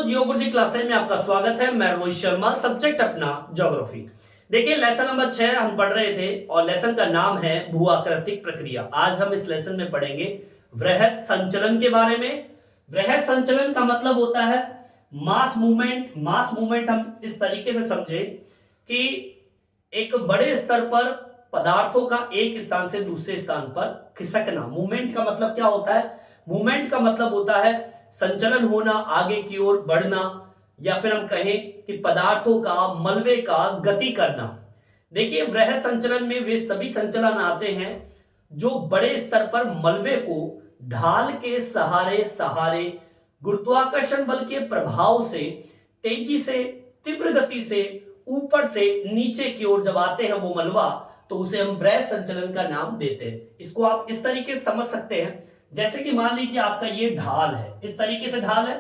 Geography classes में आपका स्वागत है। मैं रोहित शर्मा, सब्जेक्ट अपना ज्योग्राफी। देखिए लेसन नंबर 6 हम पढ़ रहे थे और लेसन का नाम है भू-आकृतिक प्रक्रिया। आज हम इस लेसन में पढ़ेंगे वृहद संचलन के बारे में। वृहद संचलन का मतलब होता है मास मूवमेंट। मास मूवमेंट हम इस तरीके से समझे कि एक बड़े स्तर पर पदार्थों का एक स्थान से दूसरे स्थान पर खिसकना। मूवमेंट का मतलब क्या होता है? मूवमेंट का मतलब होता है संचलन होना, आगे की ओर बढ़ना, या फिर हम कहें कि पदार्थों का, मलबे का गति करना। देखिए वृहद संचलन में वे सभी संचलन आते हैं जो बड़े स्तर पर मलबे को ढाल के सहारे सहारे गुरुत्वाकर्षण बल के प्रभाव से तेजी से, तीव्र गति से ऊपर से नीचे की ओर जब आते हैं वो मलबा, तो उसे हम वृहद संचलन का नाम देते हैं। इसको आप इस तरीके से समझ सकते हैं, जैसे कि मान लीजिए आपका ये ढाल है, इस तरीके से ढाल है।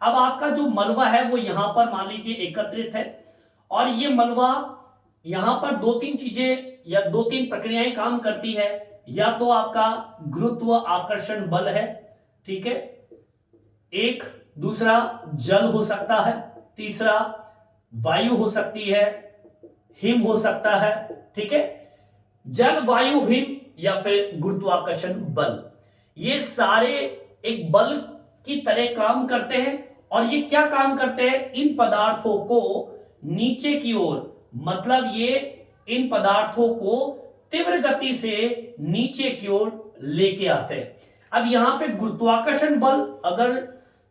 अब आपका जो मलबा है वो यहां पर मान लीजिए एकत्रित है, और ये मलबा यहां पर दो तीन चीजें या दो तीन प्रक्रियाएं काम करती है। या तो आपका गुरुत्व आकर्षण बल है, ठीक है, एक, दूसरा जल हो सकता है, तीसरा वायु हो सकती है, हिम हो सकता है, ठीक है। जल, वायु, हिम या फिर गुरुत्वाकर्षण बल, ये सारे एक बल की तरह काम करते हैं। और ये क्या काम करते हैं? इन पदार्थों को नीचे की ओर, मतलब ये इन पदार्थों को तीव्र गति से नीचे की ओर लेके आते हैं। अब यहां पे गुरुत्वाकर्षण बल अगर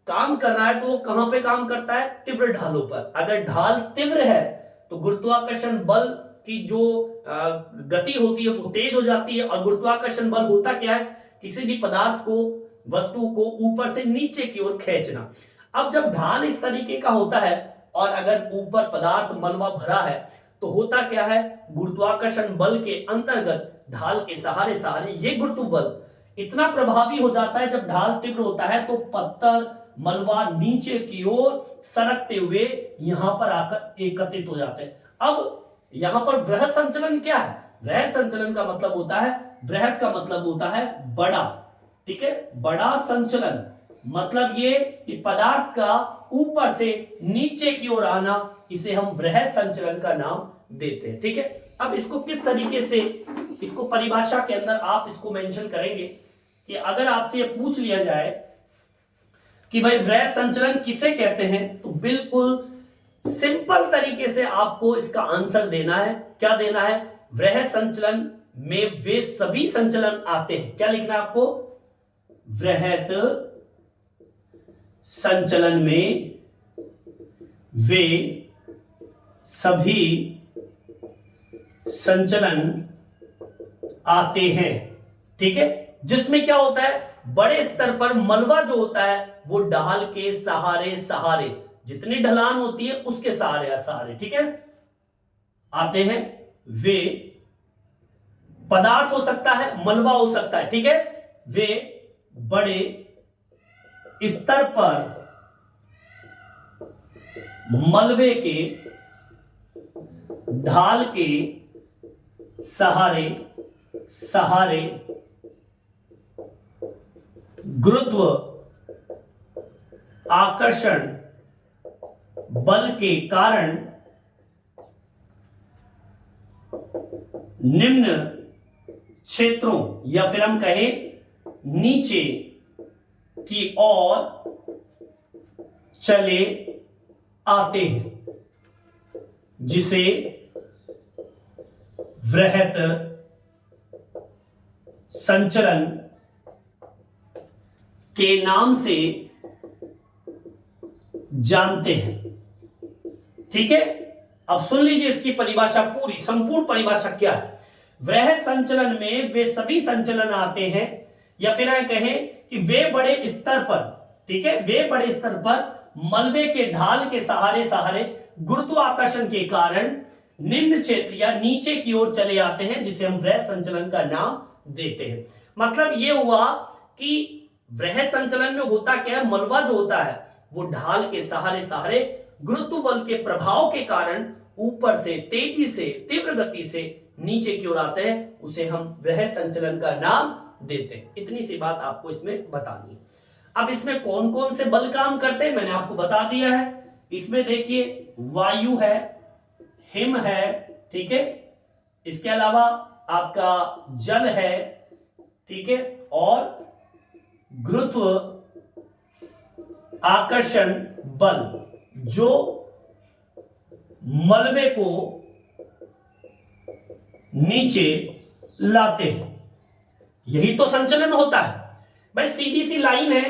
काम कर रहा है तो वो कहां पे काम करता है? तीव्र ढालों पर। अगर ढाल तीव्र है तो गुरुत्वाकर्षण बल की जो गति होती है वो तेज हो जाती है। और गुरुत्वाकर्षण बल होता क्या है? किसी भी पदार्थ को, वस्तु को ऊपर से नीचे की ओर खींचना। अब जब ढाल इस तरीके का होता है और अगर ऊपर पदार्थ मलबा भरा है तो होता क्या है? गुरुत्वाकर्षण बल के अंतर्गत ढाल के सहारे सहारे ये गुरुत्व बल इतना प्रभावी हो जाता है, जब ढाल तीव्र होता है तो पत्थर, मलबा नीचे की ओर सरकते हुए यहां पर आकर एकत्रित हो जाते हैं। अब यहां पर वृहद संचलन क्या है? वृहद संचलन का मतलब होता है, वृहद का मतलब होता है बड़ा, ठीक है, बड़ा संचलन। मतलब ये कि पदार्थ का ऊपर से नीचे की ओर आना, इसे हम वृहद संचलन का नाम देते हैं, ठीक है। अब इसको किस तरीके से, इसको परिभाषा के अंदर आप इसको मेंशन करेंगे कि अगर आपसे पूछ लिया जाए कि भाई वृहद संचलन किसे कहते हैं, तो बिल्कुल सिंपल तरीके से आपको इसका आंसर देना है। क्या देना है? वृहद संचलन में वे सभी संचलन आते हैं। क्या लिखना है आपको? वृहद संचलन में वे सभी संचलन आते हैं, ठीक है। जिसमें क्या होता है? बड़े स्तर पर मलबा जो होता है वो ढाल के सहारे सहारे, जितनी ढलान होती है उसके सहारे सहारे, ठीक है, आते हैं। वे पदार्थ हो सकता है, मलबा हो सकता है, ठीक है, वे बड़े स्तर पर मलबे के ढाल के सहारे सहारे गुरुत्व आकर्षण बल के कारण निम्न क्षेत्रों, या फिर हम कहें नीचे की ओर चले आते हैं, जिसे वृहद संचलन के नाम से जानते हैं, ठीक है। अब सुन लीजिए इसकी परिभाषा, पूरी संपूर्ण परिभाषा क्या है। वृहद संचलन में वे सभी संचलन आते हैं, या फिर हम कहें कि वे बड़े स्तर पर, ठीक है, वे बड़े स्तर पर मलबे के ढाल के सहारे सहारे गुरुत्वाकर्षण के कारण निम्न क्षेत्र या नीचे की ओर चले आते हैं, जिसे हम वृहद संचलन का नाम देते हैं। मतलब ये हुआ कि वृहद संचलन में होता क्या है? मलबा जो होता है वो ढाल के सहारे सहारे गुरुत्व बल के प्रभाव के कारण ऊपर से तेजी से, तीव्र गति से नीचे की ओर आते हैं, उसे हम वृहद संचलन का नाम देते हैं। इतनी सी बात आपको इसमें बतानी है। अब इसमें कौन कौन से बल काम करते हैं मैंने आपको बता दिया है। इसमें देखिए वायु है, हिम है, ठीक है, इसके अलावा आपका जल है, ठीक है, और गुरुत्व आकर्षण बल जो मलबे को नीचे लाते हैं। यही तो संचलन होता है भाई। सीधी सी लाइन है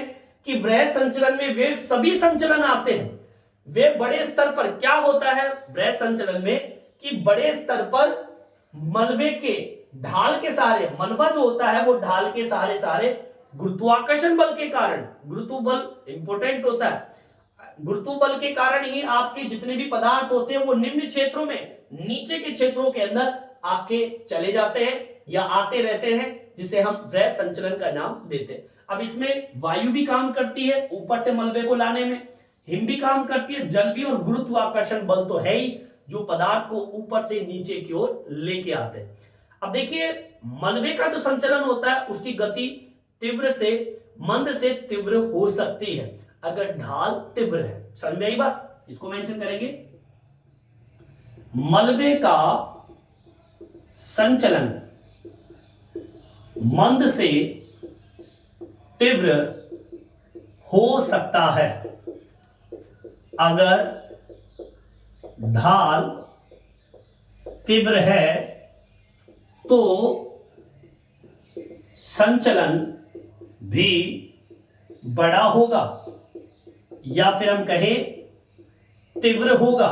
कि वृहद संचलन में वे सभी संचलन आते हैं। वे बड़े स्तर पर क्या होता है वृहद संचलन में कि बड़े स्तर पर मलबे के ढाल के सहारे, मलबा जो होता है वो ढाल के सहारे सहारे गुरुत्वाकर्षण बल के कारण, गुरुत्व बल इंपोर्टेंट होता है, गुरुत्व बल के कारण ही आपके जितने भी पदार्थ होते हैं वो निम्न क्षेत्रों में, नीचे के क्षेत्रों के अंदर आके चले जाते हैं या आते रहते हैं, जिसे हम वृहद संचलन का नाम देते हैं। अब इसमें वायु भी काम करती है ऊपर से मलबे को लाने में, हिम भी काम करती है, जल भी, और गुरुत्वाकर्षण बल तो है ही जो पदार्थ को ऊपर से नीचे की ओर लेके आते हैं। अब देखिए मलबे का जो संचलन होता है उसकी गति तीव्र से मंद से तीव्र हो सकती है अगर ढाल तीव्र है। समझ में आई बात? इसको मेंशन करेंगे। मलबे का संचलन मंद से तीव्र हो सकता है अगर ढाल तीव्र है तो संचलन भी बड़ा होगा, या फिर हम कहें तीव्र होगा।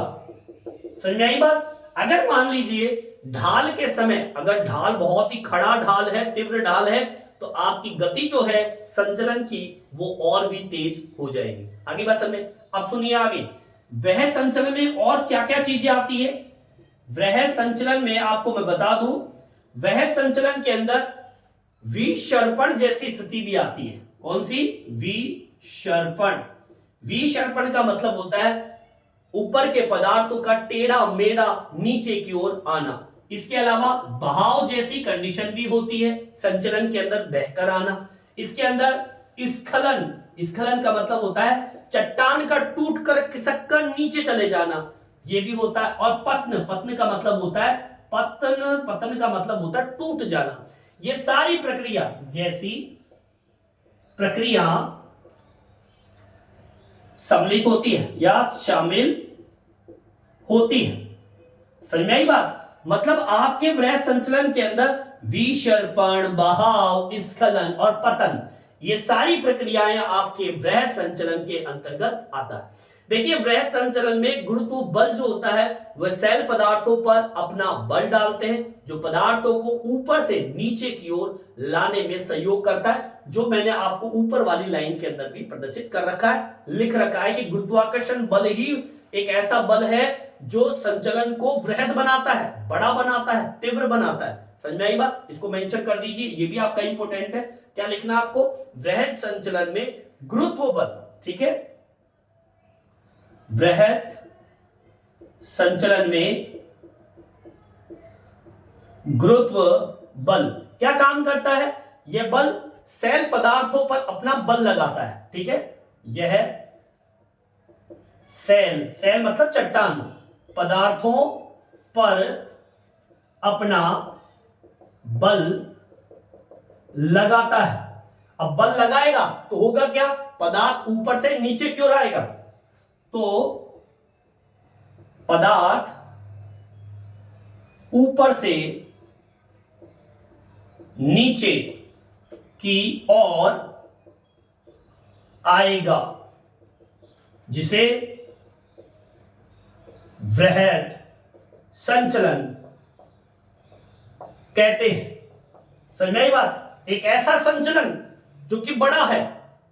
समझ में आई बात? अगर मान लीजिए ढाल के समय, अगर ढाल बहुत ही खड़ा ढाल है, तीव्र ढाल है, तो आपकी गति जो है संचलन की वो और भी तेज हो जाएगी। आगे बात समझ में? अब सुनिए आगे, वृहद संचलन में और क्या क्या चीजें आती है। वृहद संचलन में आपको मैं बता दूं, वृहद संचलन के अंदर विसर्पण जैसी स्थिति भी आती है। कौन सी? विसर्पण। विसर्पण का मतलब होता है ऊपर के पदार्थों का टेढ़ा मेढ़ा नीचे की ओर आना। इसके अलावा बहाव जैसी कंडीशन भी होती है संचलन के अंदर, बहकर आना। इसके अंदर स्खलन, स्खलन का मतलब होता है चट्टान का टूट कर खिसक कर नीचे चले जाना, यह भी होता है। और पतन, पतन का मतलब होता है पतन, पतन का मतलब होता है टूट जाना। ये सारी प्रक्रिया जैसी प्रक्रिया सम्मिलित होती है या शामिल होती है। समझ में आई बात? मतलब आपके वृहद संचलन के अंदर विसर्पण, बहाव, स्खलन और पतन, ये सारी प्रक्रियाएं आपके वृहद संचलन के अंतर्गत आता है। देखिए वृहद संचलन में गुरुत्व बल जो होता है वह सैल पदार्थों पर अपना बल डालते हैं, जो पदार्थों को ऊपर से नीचे की ओर लाने में सहयोग करता है, जो मैंने आपको ऊपर वाली लाइन के अंदर भी प्रदर्शित कर रखा है, लिख रखा है कि गुरुत्वाकर्षण बल ही एक ऐसा बल है जो संचलन को वृहद बनाता है, बड़ा बनाता है, तीव्र बनाता है। समझ में आई बात? इसको मेंशन कर दीजिए, ये भी आपका इंपॉर्टेंट है। क्या लिखना आपको? वृहद संचलन में गुरुत्व बल, ठीक है, वृहद संचलन में गुरुत्व बल क्या काम करता है? यह बल सैल पदार्थों पर अपना बल लगाता है, ठीक है। यह सैल, सैल मतलब चट्टान, पदार्थों पर अपना बल लगाता है। अब बल लगाएगा तो होगा क्या? पदार्थ ऊपर से नीचे की ओर आएगा, तो पदार्थ ऊपर से नीचे की ओर आएगा, जिसे वृहद संचलन कहते हैं। समझ में आई बात? एक ऐसा संचलन जो कि बड़ा है,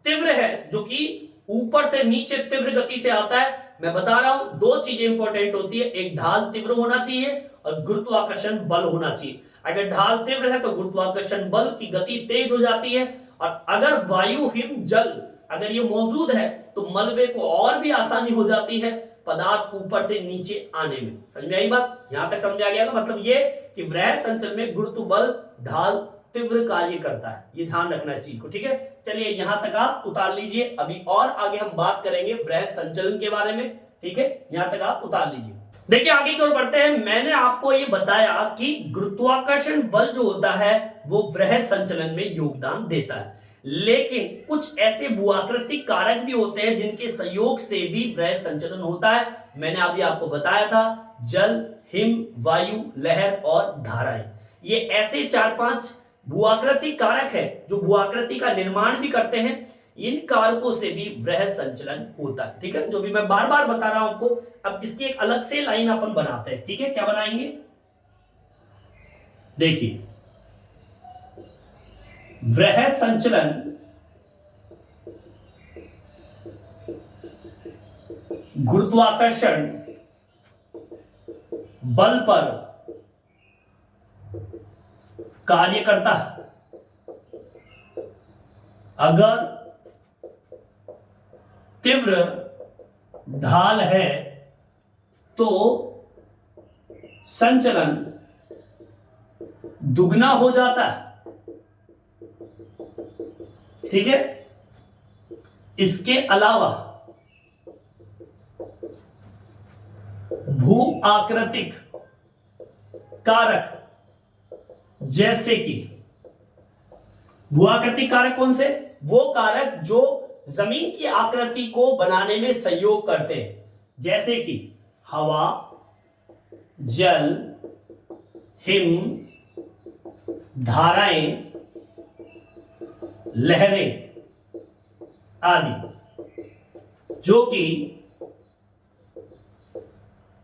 तीव्र है, जो कि ऊपर से नीचे तीव्र गति से आता है। मैं बता रहा हूं दो चीजें इंपॉर्टेंट होती है, एक ढाल तीव्र होना चाहिए और गुरुत्वाकर्षण बल होना चाहिए। अगर ढाल तीव्र है तो गुरुत्वाकर्षण बल की गति तेज हो जाती है, और अगर वायु, हिम, जल अगर ये मौजूद है तो मलबे को और भी आसानी हो जाती है पदार्थ ऊपर से नीचे आने में। समझ में आई बात? यहां तक समझ आ गया? मतलब ये कि वृहद संचलन में गुरुत्व बल, ढाल तीव्र कार्य करता है, ये ध्यान रखना इस चीज को, ठीक है। चलिए यहां तक आप उतार लीजिए, अभी और आगे हम बात करेंगे वृहद संचलन के बारे में, ठीक है, यहां तक आप उतार लीजिए। देखिए आगे की ओर बढ़ते हैं। मैंने आपको ये बताया कि गुरुत्वाकर्षण बल जो होता है वो वृहद संचलन में योगदान देता है, लेकिन कुछ ऐसे भूआकृतिक कारक भी होते हैं जिनके सहयोग से भी वृहद संचलन होता है। मैंने अभी आपको बताया था, जल, हिम, वायु, लहर और धाराएं, ये ऐसे 4-5 भूआकृतिक कारक है जो भूआकृति का निर्माण भी करते हैं। इन कारकों से भी वृहद संचलन होता है, ठीक है, जो भी मैं बार बार बता रहा हूं आपको। अब इसकी एक अलग से लाइन अपन बनाते हैं, ठीक है, क्या बनाएंगे, देखिए वृहद संचलन गुरुत्वाकर्षण बल पर कार्य करता है। अगर तीव्र ढाल है तो संचलन दुगना हो जाता है, ठीक है। इसके अलावा भू आकृतिक कारक, जैसे कि भू आकृतिक कारक कौन से, वो कारक जो जमीन की आकृति को बनाने में सहयोग करते हैं, जैसे कि हवा, जल, हिम, धाराएं, लहरें आदि, जो कि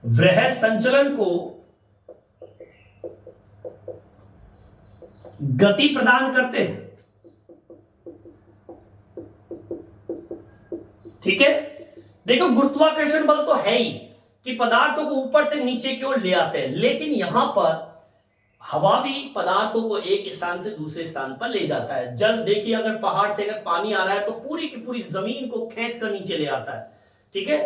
वृहद संचलन को गति प्रदान करते हैं, ठीक है। देखो गुरुत्वाकर्षण बल तो है ही कि पदार्थों को ऊपर से नीचे की ओर ले आते हैं, लेकिन यहां पर हवा भी पदार्थों को एक स्थान से दूसरे स्थान पर ले जाता है। जल देखिए, अगर पहाड़ से अगर पानी आ रहा है तो पूरी की पूरी जमीन को खींच कर नीचे ले आता है, ठीक है।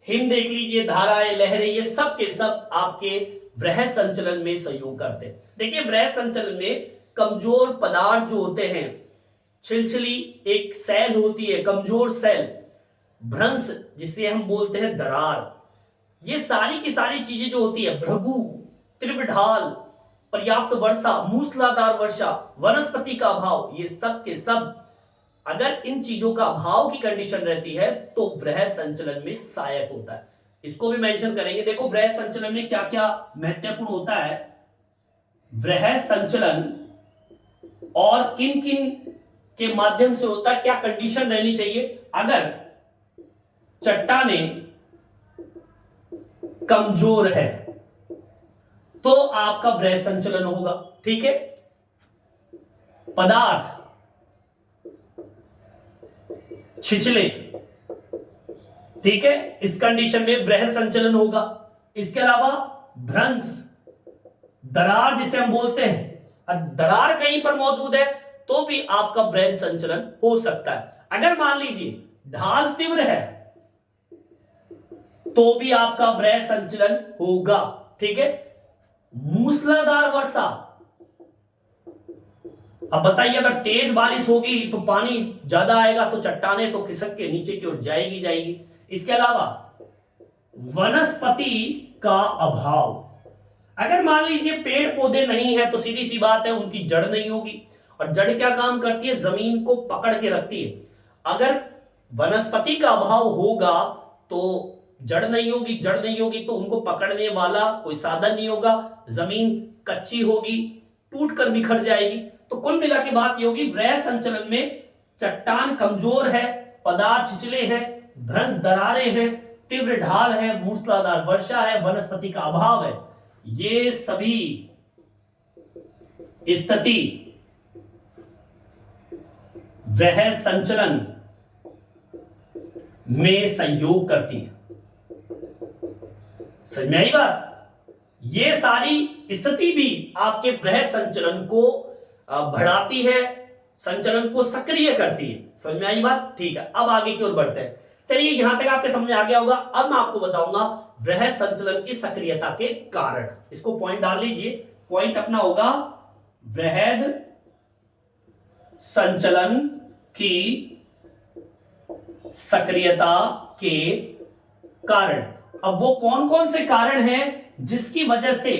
हिम देख लीजिए, धाराएं, लहरें, ये सब के सब आपके वृहद संचलन में सहयोग करते हैं। देखिए वृहद संचलन में कमजोर पदार्थ जो होते हैं, छिलछिली एक सेल होती है, कमजोर सेल, भ्रंश जिसे हम बोलते हैं दरार, ये सारी की सारी चीजें जो होती है, भृगु, तीव्र ढाल, पर्याप्त वर्षा, मूसलाधार वर्षा, वनस्पति का अभाव, ये सब के सब अगर इन चीजों का अभाव की कंडीशन रहती है तो वृहद संचलन में सहायक होता है। इसको भी मेंशन करेंगे। देखो वृहद संचलन में क्या क्या महत्वपूर्ण होता है, वृहद संचलन और किन किन के माध्यम से होता है, क्या कंडीशन रहनी चाहिए। अगर चट्टानें कमजोर है तो आपका वृहद संचलन होगा, ठीक है। पदार्थ छिछले, ठीक है, इस कंडीशन में वृहद संचलन होगा। इसके अलावा भ्रंश, दरार जिसे हम बोलते हैं, दरार कहीं पर मौजूद है तो भी आपका वृहद संचलन हो सकता है। अगर मान लीजिए ढाल तीव्र है तो भी आपका वृहद संचलन होगा, ठीक है। मूसलाधार वर्षा, अब बताइए अगर तेज बारिश होगी तो पानी ज्यादा आएगा तो चट्टानें तो खिसक के नीचे की ओर जाएगी जाएगी। इसके अलावा वनस्पति का अभाव, अगर मान लीजिए पेड़ पौधे नहीं है तो सीधी सी बात है उनकी जड़ नहीं होगी, और जड़ क्या काम करती है, जमीन को पकड़ के रखती है। अगर वनस्पति का अभाव होगा तो जड़ नहीं होगी, जड़ नहीं होगी तो उनको पकड़ने वाला कोई साधन नहीं होगा, जमीन कच्ची होगी, टूटकर बिखर जाएगी। तो कुल मिला के बात ये होगी, वृहद संचलन में चट्टान कमजोर है, पदार्थ छिछले हैं, भ्रंश दरारें हैं, तीव्र ढाल है, मूसलाधार वर्षा है, वनस्पति का अभाव है, ये सभी स्थिति वृहद संचलन में सहयोग करती है। समझ में आई बात, ये सारी स्थिति भी आपके वृहद संचलन को बढ़ाती है, संचलन को सक्रिय करती है। समझ में आई बात, ठीक है। अब आगे की ओर बढ़ते हैं। चलिए यहां तक आपके समझ में आ गया होगा। अब मैं आपको बताऊंगा वृहद संचलन की सक्रियता के कारण। इसको पॉइंट डाल लीजिए, पॉइंट अपना होगा वृहद संचलन की सक्रियता के कारण। अब वो कौन कौन से कारण हैं जिसकी वजह से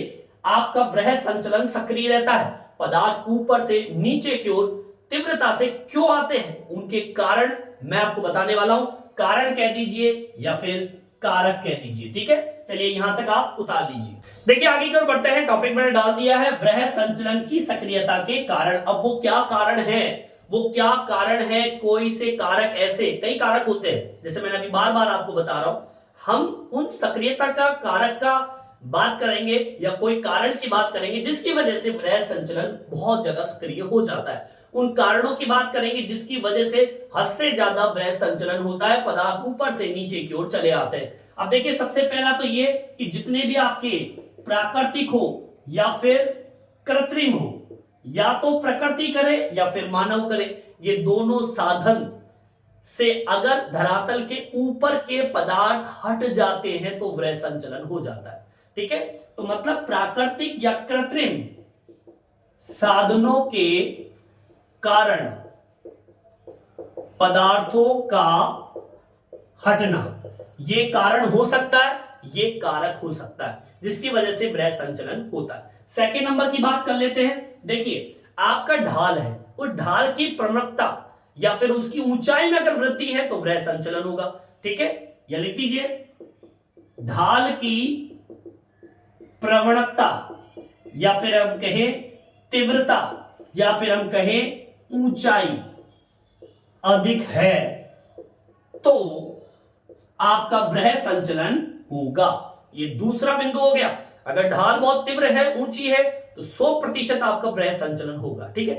आपका वृहद संचलन सक्रिय रहता है, पदार्थ ऊपर से नीचे की ओर तीव्रता से क्यों आते हैं, उनके कारण मैं आपको बताने वाला हूं। कारण कह दीजिए या फिर कारक कह दीजिए, ठीक है। चलिए यहां तक आप उतार लीजिए। देखिए आगे की ओर बढ़ते हैं। टॉपिक मैंने डाल दिया है वृहद संचलन की सक्रियता के कारण। अब वो क्या कारण है, वो क्या कारण है, कोई से कारक, ऐसे कई कारक होते हैं, जैसे मैंने अभी बार बार आपको बता रहा हूं। हम उन सक्रियता का कारक का बात करेंगे या कोई कारण की बात करेंगे जिसकी वजह से वृहद संचलन बहुत ज्यादा सक्रिय हो जाता है। उन कारणों की बात करेंगे जिसकी वजह से हद से ज्यादा वृहद संचलन होता है, पदार्थ ऊपर से नीचे की ओर चले आते हैं। अब देखिए सबसे पहला तो ये कि जितने भी आपके प्राकृतिक हो या फिर कृत्रिम हो, या तो प्रकृति करे या फिर मानव करे, ये दोनों साधन से अगर धरातल के ऊपर के पदार्थ हट जाते हैं तो वृहद संचलन हो जाता है, ठीक है। तो मतलब प्राकृतिक या कृत्रिम साधनों के कारण पदार्थों का हटना, ये कारण हो सकता है, ये कारक हो सकता है जिसकी वजह से वृहद संचलन होता है। सेकेंड नंबर की बात कर लेते हैं। देखिए आपका ढाल है, उस ढाल की प्रवणता या फिर उसकी ऊंचाई में अगर वृद्धि है तो वृहद संचलन होगा, ठीक है। या लिख दीजिए ढाल की प्रवणता या फिर हम कहें तीव्रता या फिर हम कहें ऊंचाई अधिक है तो आपका वृहद संचलन होगा। ये दूसरा बिंदु हो गया। अगर ढाल बहुत तीव्र है, ऊंची है, तो 100% आपका वृहद संचलन होगा, ठीक है।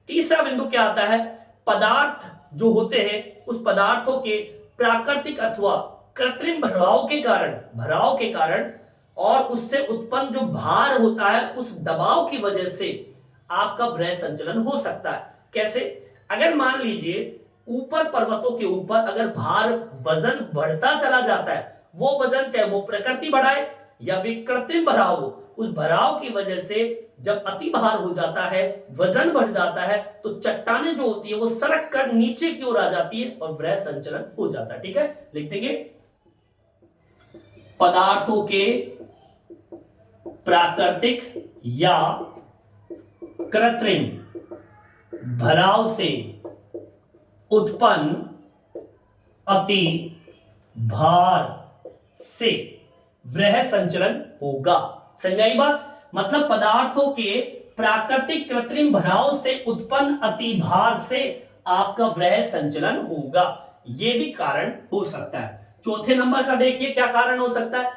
तीसरा बिंदु क्या आता है, पदार्थ जो होते हैं उस पदार्थों के प्राकृतिक अथवा कृत्रिम भराव के कारण और उससे उत्पन्न जो भार होता है उस दबाव की वजह से आपका वृहद संचलन हो सकता है। कैसे, अगर मान लीजिए ऊपर पर्वतों के ऊपर अगर भार वजन बढ़ता चला जाता है, वो वजन चाहे वो प्रकृति बढ़ाए या फिर कृत्रिम भराव हो, उस भराव की वजह से जब अति भार हो जाता है, वजन बढ़ जाता है, तो चट्टानें जो होती है वो सरक कर नीचे की ओर आ जाती है और वृहद संचलन हो जाता है, ठीक है। लिख देंगे पदार्थों के प्राकृतिक या कृत्रिम भराव से उत्पन्न अति भार से वृहद संचलन होगा। समझ में आई बात? मतलब पदार्थों के प्राकृतिक कृत्रिम भराव से उत्पन्न अति भार से आपका वृहद संचलन होगा, यह भी कारण हो सकता है। चौथे नंबर का देखिए क्या कारण हो सकता है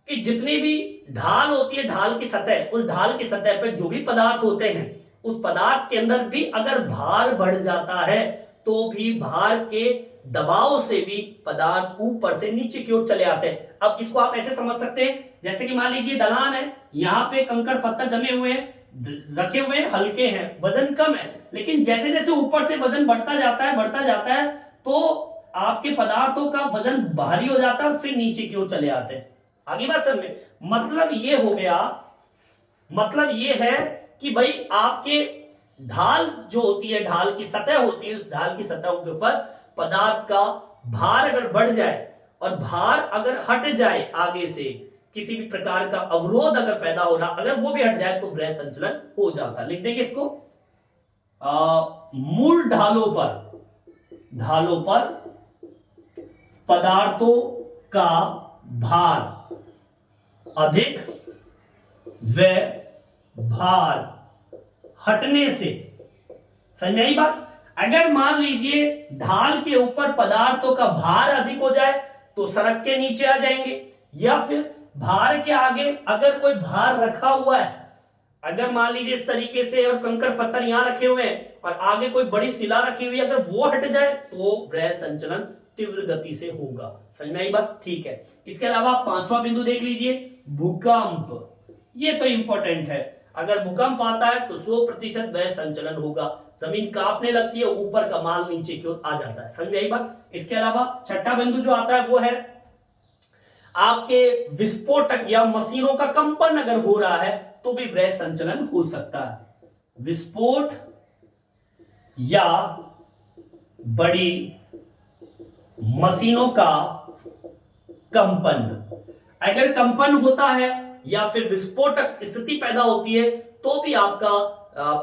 कि जितनी भी ढाल होती है, ढाल की सतह, उस ढाल की सतह पर जो भी पदार्थ होते हैं उस पदार्थ के अंदर भी अगर भार बढ़ जाता है तो भी भार के दबाव से भी पदार्थ ऊपर से नीचे की ओर चले आते हैं। अब इसको आप ऐसे समझ सकते हैं जैसे कि मान लीजिए ढलान है, यहाँ पे कंकड़ पत्थर जमे हुए हैं, रखे हुए हैं, हल्के हैं, वजन कम है, लेकिन जैसे जैसे ऊपर से वजन बढ़ता जाता है तो आपके पदार्थों का वजन भारी हो जाता है और फिर नीचे की ओर चले आते हैं। आगे बात समझ में? मतलब ये हो गया, मतलब ये है कि भाई आपके ढाल जो होती है, ढाल की सतह होती है, उस ढाल की सतह के ऊपर पदार्थ का भार अगर बढ़ जाए और भार अगर हट जाए, आगे से किसी भी प्रकार का अवरोध अगर पैदा हो रहा, अगर वो भी हट जाए तो वृहद संचलन हो जाता। लिख देंगे इसको मूल ढालों पर पदार्थों का भार अधिक व भार हटने से। समझ में आई बात? अगर मान लीजिए ढाल के ऊपर पदार्थों का भार अधिक हो जाए तो सड़क के नीचे आ जाएंगे, या फिर भार के आगे अगर कोई भार रखा हुआ है, अगर मान लीजिए इस तरीके से और कंकड़ पत्थर यहां रखे हुए हैं और आगे कोई बड़ी शिला रखी हुई है, अगर वो हट जाए तो वृहद संचलन तीव्र गति से होगा। समझ में आई बात? ठीक है। इसके अलावा पांचवा बिंदु देख लीजिए, भूकंप। ये तो इंपॉर्टेंट है, अगर भूकंप आता है तो 100% वृहद संचलन होगा, जमीन कांपने लगती है, ऊपर का माल नीचे की ओर आ जाता है। समझ में आई बात? इसके अलावा छठा बिंदु जो आता है वो है आपके विस्फोटक या मशीनों का कंपन अगर हो रहा है तो भी वृहद संचलन हो सकता है। विस्फोट या बड़ी मशीनों का कंपन। अगर कंपन होता है या फिर विस्फोटक स्थिति पैदा होती है तो भी आपका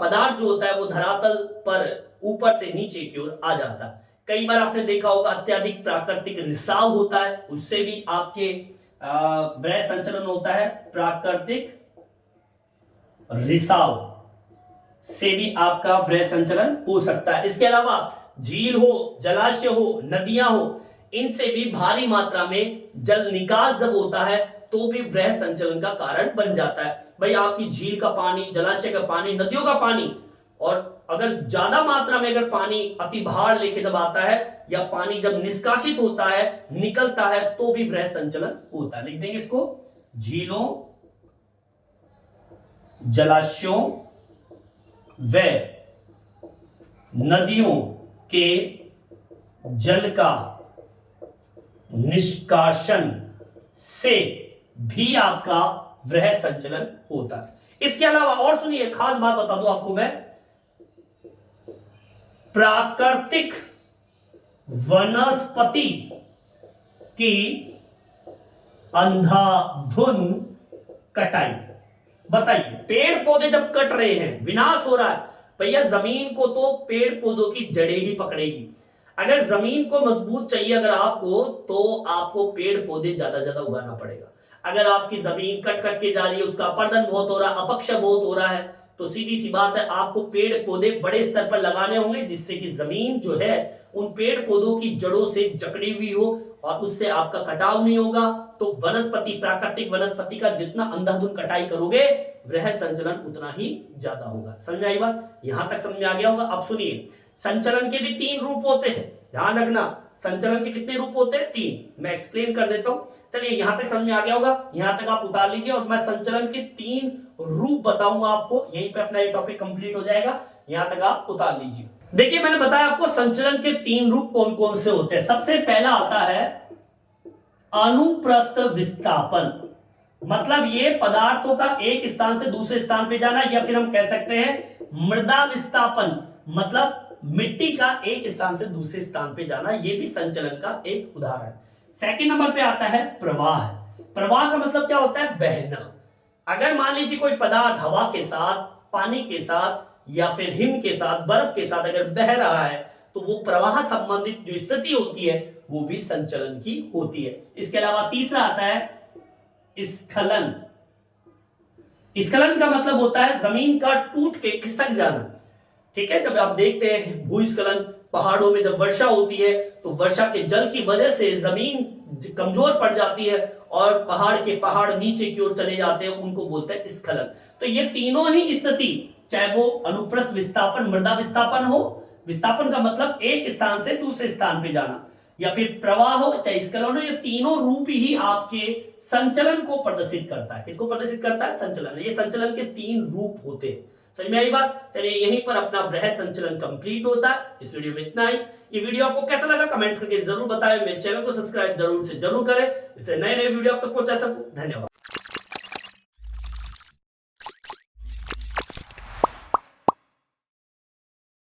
पदार्थ जो होता है वो धरातल पर ऊपर से नीचे की ओर आ जाता है। कई बार आपने देखा होगा अत्यधिक प्राकृतिक रिसाव होता है, उससे भी आपके वृह संचलन होता है। प्राकृतिक रिसाव से भी आपका वृह संचलन हो सकता है। इसके अलावा झील हो, जलाशय हो, नदियां हो, इनसे भी भारी मात्रा में जल निकास जब होता है तो भी वृह संचलन का कारण बन जाता है। भाई आपकी झील का पानी, जलाशय का पानी, नदियों का पानी, और अगर ज्यादा मात्रा में अगर पानी अतिभार लेके जब आता है या पानी जब निष्कासित होता है, निकलता है, तो भी वृह संचलन होता है। लिख देंगे इसको, झीलों, जलाशयों व नदियों के जल का निष्कासन से भी आपका वृह संचलन होता है। इसके अलावा और सुनिए, खास बात बता दूं आपको मैं, प्राकृतिक वनस्पति की अंधाधुन कटाई। बताइए, पेड़ पौधे जब कट रहे हैं, विनाश हो रहा है, भैया जमीन को तो पेड़ पौधों की जड़ें ही पकड़ेगी। अगर जमीन को मजबूत चाहिए अगर आपको, तो आपको पेड़ पौधे ज्यादा ज्यादा उगाना पड़ेगा। अगर आपकी जमीन कट कट के जा रही है, उसका अपरदन बहुत हो रहा है, अपक्ष बहुत हो रहा है, तो सीधी सी बात है आपको पेड़ पौधे बड़े स्तर पर लगाने होंगे, जिससे कि जमीन जो है उन पेड़ पौधों की जड़ों से जकड़ी हुई हो और उससे आपका कटाव नहीं होगा। तो वनस्पति, प्राकृतिक वनस्पति का जितना अंधाधुंध कटाई करोगे, वृह संचलन उतना ही ज्यादा होगा। समझ में आई बात? यहां तक समझ में आ गया होगा। अब सुनिए, संचलन के भी 3 रूप होते हैं, ध्यान रखना। संचलन के कितने रूप होते हैं? 3। मैं एक्सप्लेन कर देता हूं। चलिए, यहां तक समझ में आ गया होगा, यहां तक आप उतार लीजिए और मैं संचलन के 3 रूप बताऊंगा आपको। यहीं पे अपना ये टॉपिक कंप्लीट हो जाएगा, यहां तक आप उतार लीजिए। देखिए, मैंने बताया आपको संचलन के 3 रूप कौन कौन से होते हैं। सबसे पहला आता है अनुप्रस्थ विस्थापन, मतलब ये पदार्थों का एक स्थान से दूसरे स्थान पे जाना, या फिर हम कह सकते हैं मृदा विस्थापन, मतलब मिट्टी का एक स्थान से दूसरे स्थान पे जाना, ये भी संचलन का एक उदाहरण। सेकंड नंबर पे आता है प्रवाह। प्रवाह का मतलब क्या होता है? बहना। अगर मान लीजिए कोई पदार्थ हवा के साथ, पानी के साथ, या फिर हिम के साथ, बर्फ के साथ अगर बह रहा है, तो वो प्रवाह संबंधित जो स्थिति होती है वो भी संचलन की होती है। इसके अलावा तीसरा आता है स्खलन। स्खलन का मतलब होता है जमीन का टूट के खिसक जाना। ठीक है, जब आप देखते हैं भूस्खलन, पहाड़ों में जब वर्षा होती है तो वर्षा के जल की वजह से जमीन कमजोर पड़ जाती है और पहाड़ के पहाड़ नीचे की ओर चले जाते हैं, उनको बोलते हैं स्खलन। तो ये तीनों ही स्थिति, चाहे वो अनुप्रस्थ विस्थापन, मृदा विस्थापन हो, विस्थापन का मतलब एक स्थान से दूसरे स्थान पे जाना, या फिर प्रवाह हो, चाहे स्खलन हो, ये तीनों रूप ही आपके संचलन को प्रदर्शित करता है। किसको प्रदर्शित करता है? संचलन। ये संचलन के 3 रूप होते हैं। समझ में आई बात? चलिए, यहीं पर अपना वृह संचलन कंप्लीट होता है। इस वीडियो में इतना ही। ये वीडियो आपको कैसा लगा कमेंट्स करके जरूर बताएं। मेरे चैनल को सब्सक्राइब जरूर से जरूर करें, इससे नए नए वीडियो आप तक पहुंचा सकूं। धन्यवाद।